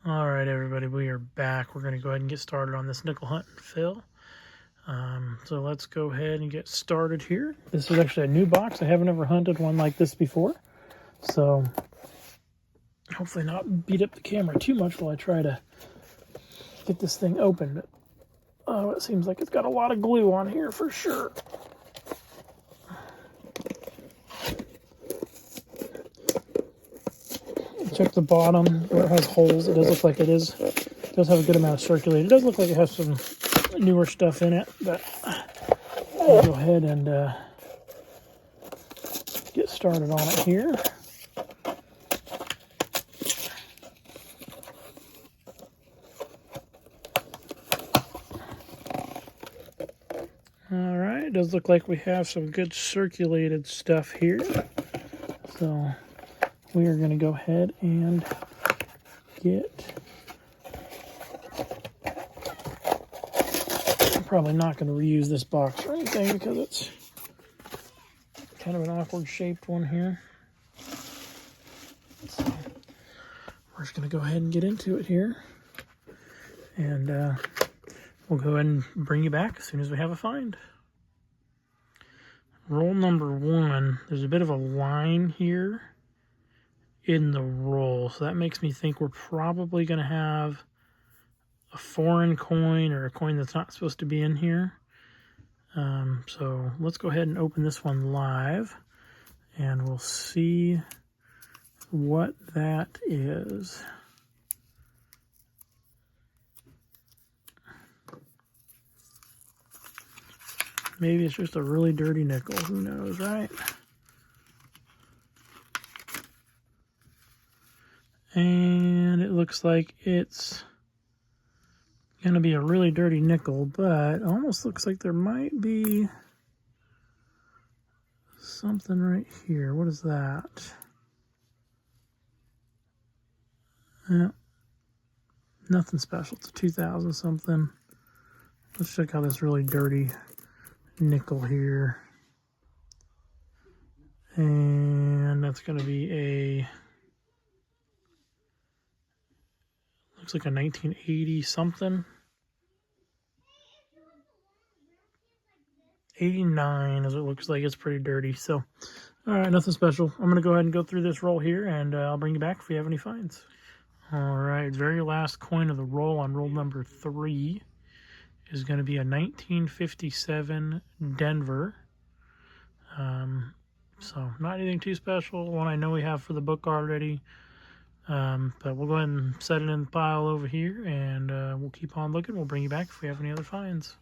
All right, everybody, we are back. We're going to go ahead and get started on this nickel hunt and fill. So let's go ahead and get started here. This is actually a new box. I haven't ever hunted one like this before. So hopefully not beat up the camera too much while I try to get this thing open. But, oh, it seems like it's got a lot of glue on here for sure. Check the bottom where it has holes. It does look like it does have a good amount of circulated. It does look like it has some newer stuff in it, but I'll go ahead and get started on it here. All right, it does look like we have some good circulated stuff here. So we are going to go ahead and get... I'm probably not going to reuse this box or anything because it's kind of an awkward shaped one here. So we're just going to go ahead and get into it here. And we'll go ahead and bring you back as soon as we have a find. Roll number 1, there's a bit of a line here in the roll, so that makes me think we're probably going to have a foreign coin or a coin that's not supposed to be in here. So let's go ahead and open this one live and we'll see what that is. Maybe it's just a really dirty nickel, who knows, right? And it looks like it's gonna be a really dirty nickel, but it almost looks like there might be something right here. What is that? Yeah, nothing special. It's a 2000 something. Let's check out this really dirty nickel here. And that's going to be a... looks like a 1980 something. 89 as it looks like. It's pretty dirty. So, all right, nothing special. I'm going to go ahead and go through this roll here, and I'll bring you back if we have any finds. All right, very last coin of the roll on roll number 3 is going to be a 1957 Denver. So not anything too special. One I know we have for the book already. But we'll go ahead and set it in the pile over here, and we'll keep on looking. We'll bring you back if we have any other finds.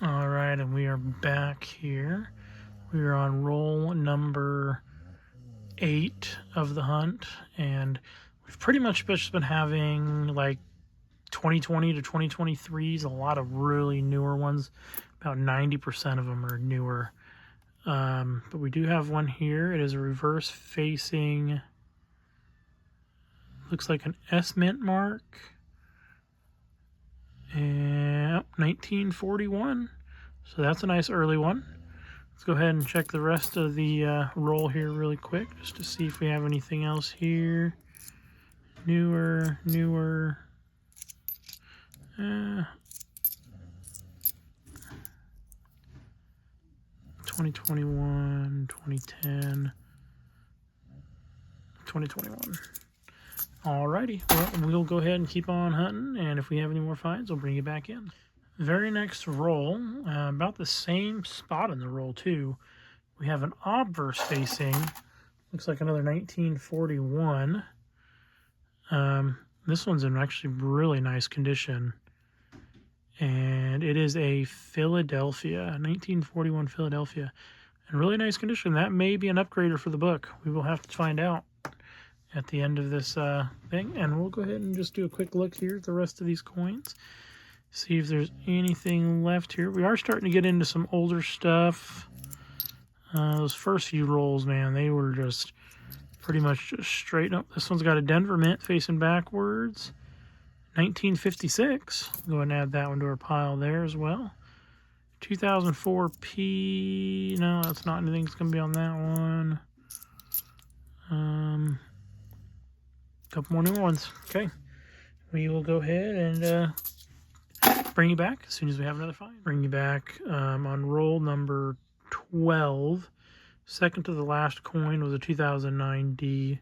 All right, and we are back here. We are on roll number 8 of the hunt, and we've pretty much just been having like 2020 to 2023s, a lot of really newer ones. About 90% of them are newer. But we do have one here. It is a reverse facing, looks like an S mint mark. And 1941. So that's a nice early one. Let's go ahead and check the rest of the roll here really quick just to see if we have anything else here. Newer. 2021, 2010, 2021. Alrighty, well, we'll go ahead and keep on hunting, and if we have any more finds, we'll bring you back in. Very next roll, about the same spot in the roll too, we have an obverse facing, looks like another 1941. This one's in actually really nice condition, and it is a Philadelphia, 1941 Philadelphia, in really nice condition. That may be an upgrader for the book. We will have to find out at the end of this thing, and we'll go ahead and just do a quick look here at the rest of these coins, see if there's anything left here. We are starting to get into some older stuff. Those first few rolls, man, they were just pretty much just straight up. This one's got a Denver mint facing backwards, 1956. Go ahead and add that one to our pile there as well. 2004 P, no, that's not anything that's gonna be on that one. Couple more new ones. Okay, we will go ahead and bring you back as soon as we have another find. Bring you back on roll number 12. Second to the last coin was a 2009D.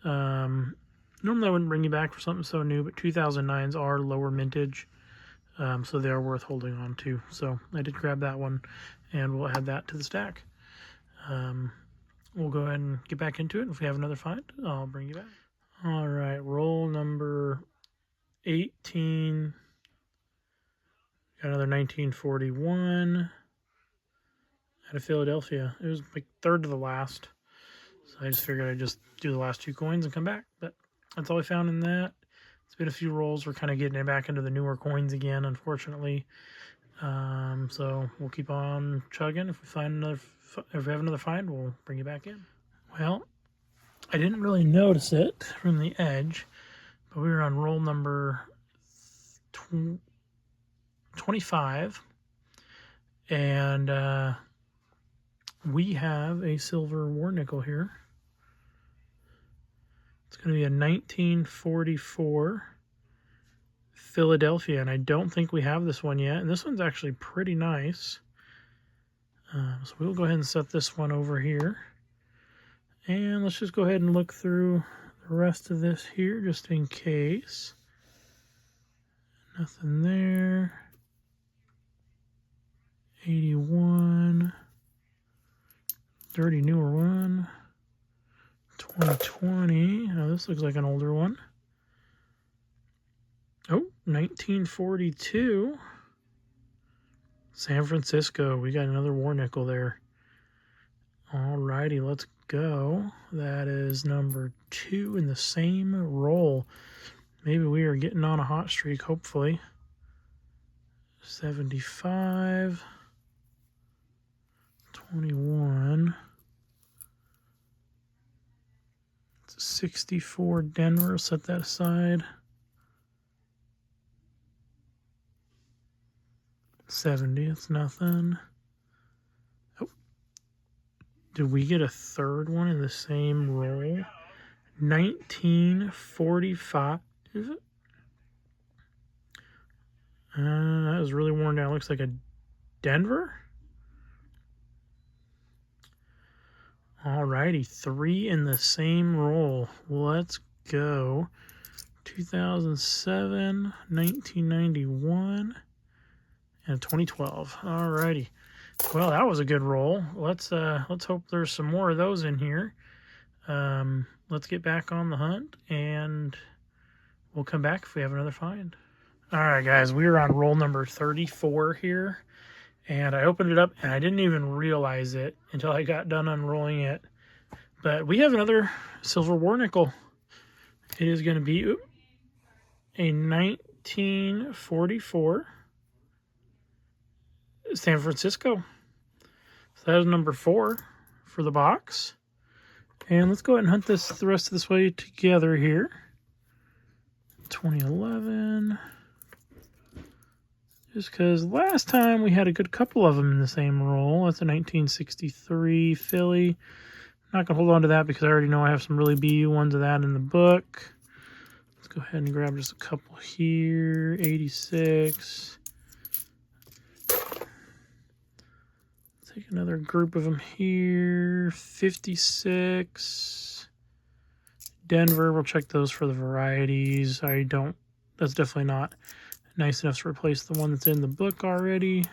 Normally I wouldn't bring you back for something so new, but 2009s are lower mintage, so they are worth holding on to. So I did grab that one, and we'll add that to the stack. We'll go ahead and get back into it. If we have another find, I'll bring you back. All right, roll number 18. Got another 1941 out of Philadelphia. It was like third to the last. So I just figured I'd just do the last 2 coins and come back. But that's all we found in that. It's been a few rolls. We're kind of getting it back into the newer coins again, unfortunately. So we'll keep on chugging. If we have another find, we'll bring you back in. Well, I didn't really notice it from the edge, but we were on roll number 25, and we have a silver war nickel here. It's going to be a 1944 Philadelphia, and I don't think we have this one yet. And this one's actually pretty nice. So we'll go ahead and set this one over here. And let's just go ahead and look through the rest of this here, just in case. Nothing there. 81. Dirty newer one. 2020. Oh, this looks like an older one. Oh, 1942. San Francisco. We got another war nickel there. Alrighty, let's go. That is number 2 in the same roll. Maybe we are getting on a hot streak, hopefully. 75. 21. 64 Denver. Set that aside. 70. It's nothing. Oh. Did we get a third one in the same roll? 1945. Is it? That was really worn down. Looks like a Denver. Alrighty, 3 in the same roll. Let's go. 2007, 1991, and 2012. Alrighty. Well, that was a good roll. Let's hope there's some more of those in here. Let's get back on the hunt, and we'll come back if we have another find. Alright, guys, we are on roll number 34 here. And I opened it up, and I didn't even realize it until I got done unrolling it. But we have another silver war nickel. It is going to be a 1944 San Francisco. So that is number 4 for the box. And let's go ahead and hunt this the rest of this way together here. 2011. Just because last time we had a good couple of them in the same roll. That's a 1963 Philly. I'm not going to hold on to that because I already know I have some really BU ones of that in the book. Let's go ahead and grab just a couple here. 86. Take another group of them here. 56. Denver. We'll check those for the varieties. That's definitely not nice enough to replace the one that's in the book already.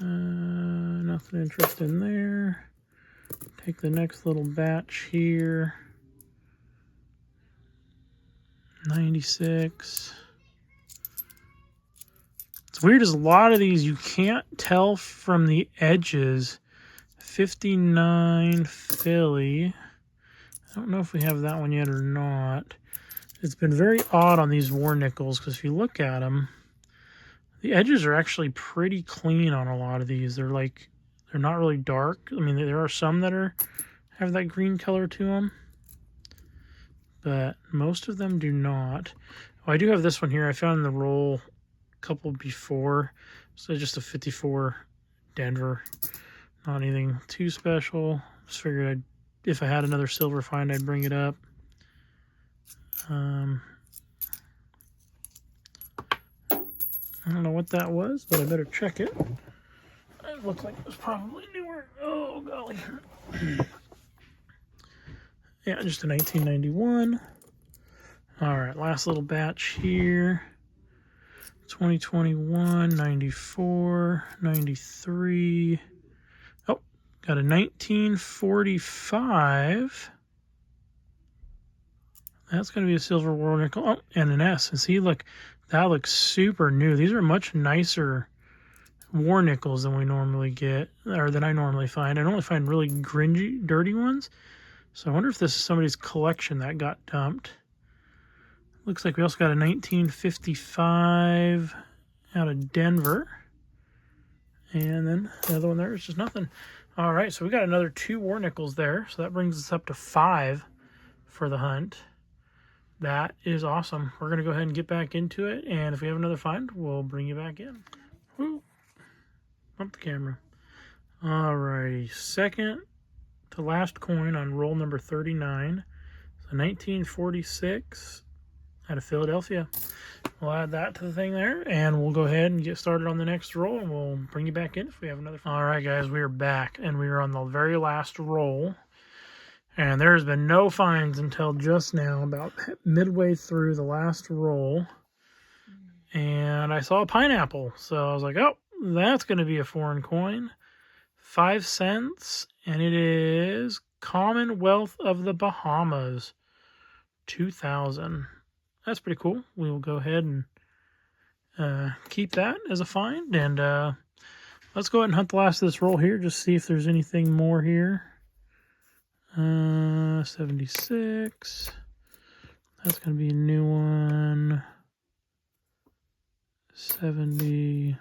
Nothing interesting there. Take the next little batch here. 96. It's weird as a lot of these you can't tell from the edges. 59 Philly. I don't know if we have that one yet or not. It's been very odd on these war nickels because if you look at them, the edges are actually pretty clean on a lot of these. They're not really dark. I mean, there are some that have that green color to them, but most of them do not. Oh, I do have this one here. I found in the roll a couple before. So just a 54 Denver. Not anything too special. Just figured if I had another silver find, I'd bring it up. I don't know what that was, but I better check it. It looks like it was probably newer. Oh, golly. Yeah, just a 1991. All right, last little batch here. 2021, 94, 93. Oh, got a 1945. That's going to be a silver war nickel. Oh, and an S. And see, look, that looks super new. These are much nicer war nickels than we normally get, or than I normally find. I normally find really gringy, dirty ones. So I wonder if this is somebody's collection that got dumped. Looks like we also got a 1955 out of Denver. And then the other one there is just nothing. All right, so we got another 2 war nickels there. So that brings us up to 5 for the hunt. That is awesome. We're going to go ahead and get back into it. And if we have another find, we'll bring you back in. Woo. Bump the camera. All righty. Second to last coin on roll number 39. So 1946 out of Philadelphia. We'll add that to the thing there, and we'll go ahead and get started on the next roll, and we'll bring you back in if we have another. All right, guys, we are back, and we are on the very last roll, and there has been no finds until just now, about midway through the last roll, and I saw a pineapple, so I was like, oh, that's going to be a foreign coin. 5 cents, and it is Commonwealth of the Bahamas, 2000. That's pretty cool. We will go ahead and keep that as a find. And let's go ahead and hunt the last of this roll here. Just see if there's anything more here. 76. That's going to be a new one. 70.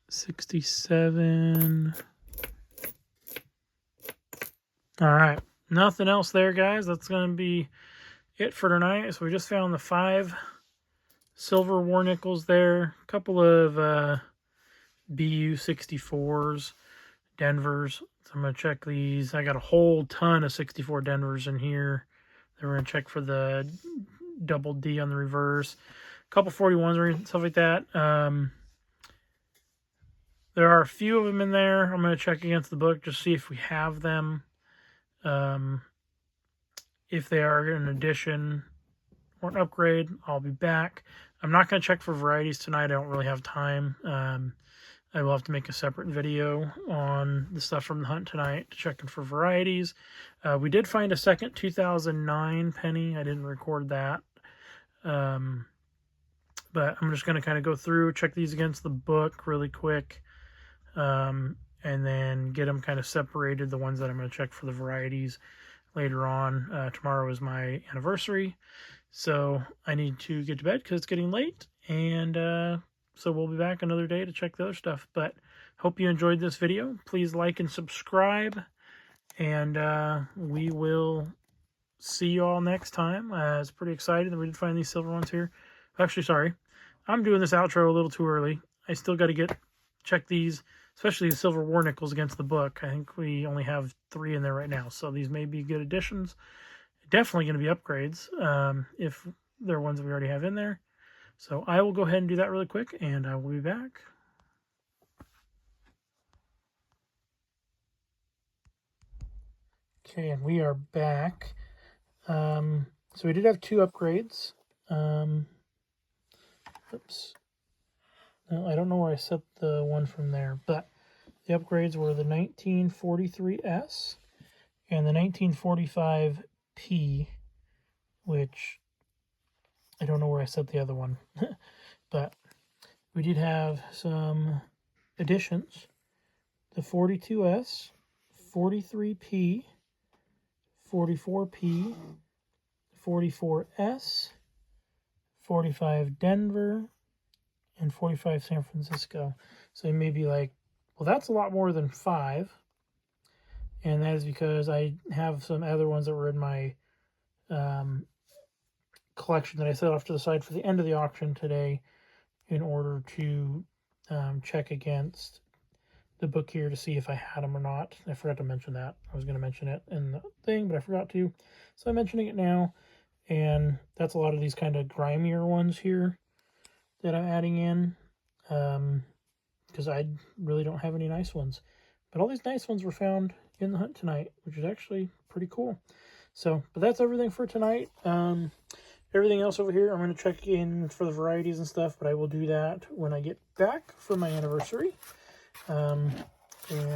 67. All right. Nothing else there, guys. That's going to be it for tonight. So we just found the 5 silver war nickels there. A couple of BU 64s, Denvers. So I'm going to check these. I got a whole ton of 64 Denvers in here. Then we're going to check for the double D on the reverse. A couple 41s and stuff like that. There are a few of them in there. I'm going to check against the book just see if we have them. If they are an addition or an upgrade, I'll be back. I'm not going to check for varieties tonight. I don't really have time. I will have to make a separate video on the stuff from the hunt tonight, checking for varieties. We did find a second 2009 penny. I didn't record that. But I'm just going to kind of go through, check these against the book really quick. And then get them kind of separated, the ones that I'm going to check for the varieties later on. Tomorrow is my anniversary, so I need to get to bed because it's getting late, and so we'll be back another day to check the other stuff. But hope you enjoyed this video. Please like and subscribe, and we will see you all next time. It's pretty exciting that we did find these silver ones here. Actually, sorry, I'm doing this outro a little too early. I still got to check these, especially the silver war nickels against the book. I think we only have 3 in there right now, so these may be good additions. Definitely going to be upgrades if they're ones we already have in there. So I will go ahead and do that really quick, and I will be back. Okay, and we are back. So we did have 2 upgrades. Oops. No, I don't know where I set the one from there, but the upgrades were the 1943S and the 1945P, which I don't know where I set the other one. But we did have some additions. The 42S, 43P, 44P, 44S, 45 Denver, and 45 San Francisco. So you may be like, well, that's a lot more than 5. And that is because I have some other ones that were in my collection that I set off to the side for the end of the auction today in order to check against the book here to see if I had them or not. I forgot to mention that. I was going to mention it in the thing, but I forgot to. So I'm mentioning it now. And that's a lot of these kind of grimier ones here that I'm adding in. Because I really don't have any nice ones. But all these nice ones were found in the hunt tonight, which is actually pretty cool. So, but that's everything for tonight. Everything else over here, I'm going to check in for the varieties and stuff, but I will do that when I get back from my anniversary. I'll go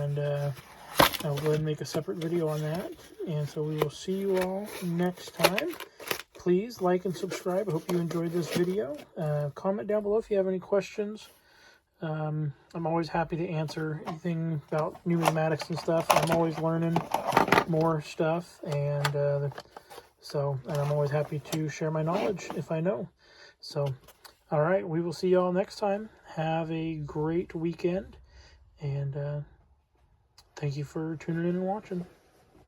ahead and make a separate video on that. And so we will see you all next time. Please like and subscribe. I hope you enjoyed this video. Comment down below if you have any questions. I'm always happy to answer anything about numismatics and stuff. I'm always learning more stuff, and I'm always happy to share my knowledge if I know. So, all right, we will see y'all next time. Have a great weekend, and thank you for tuning in and watching.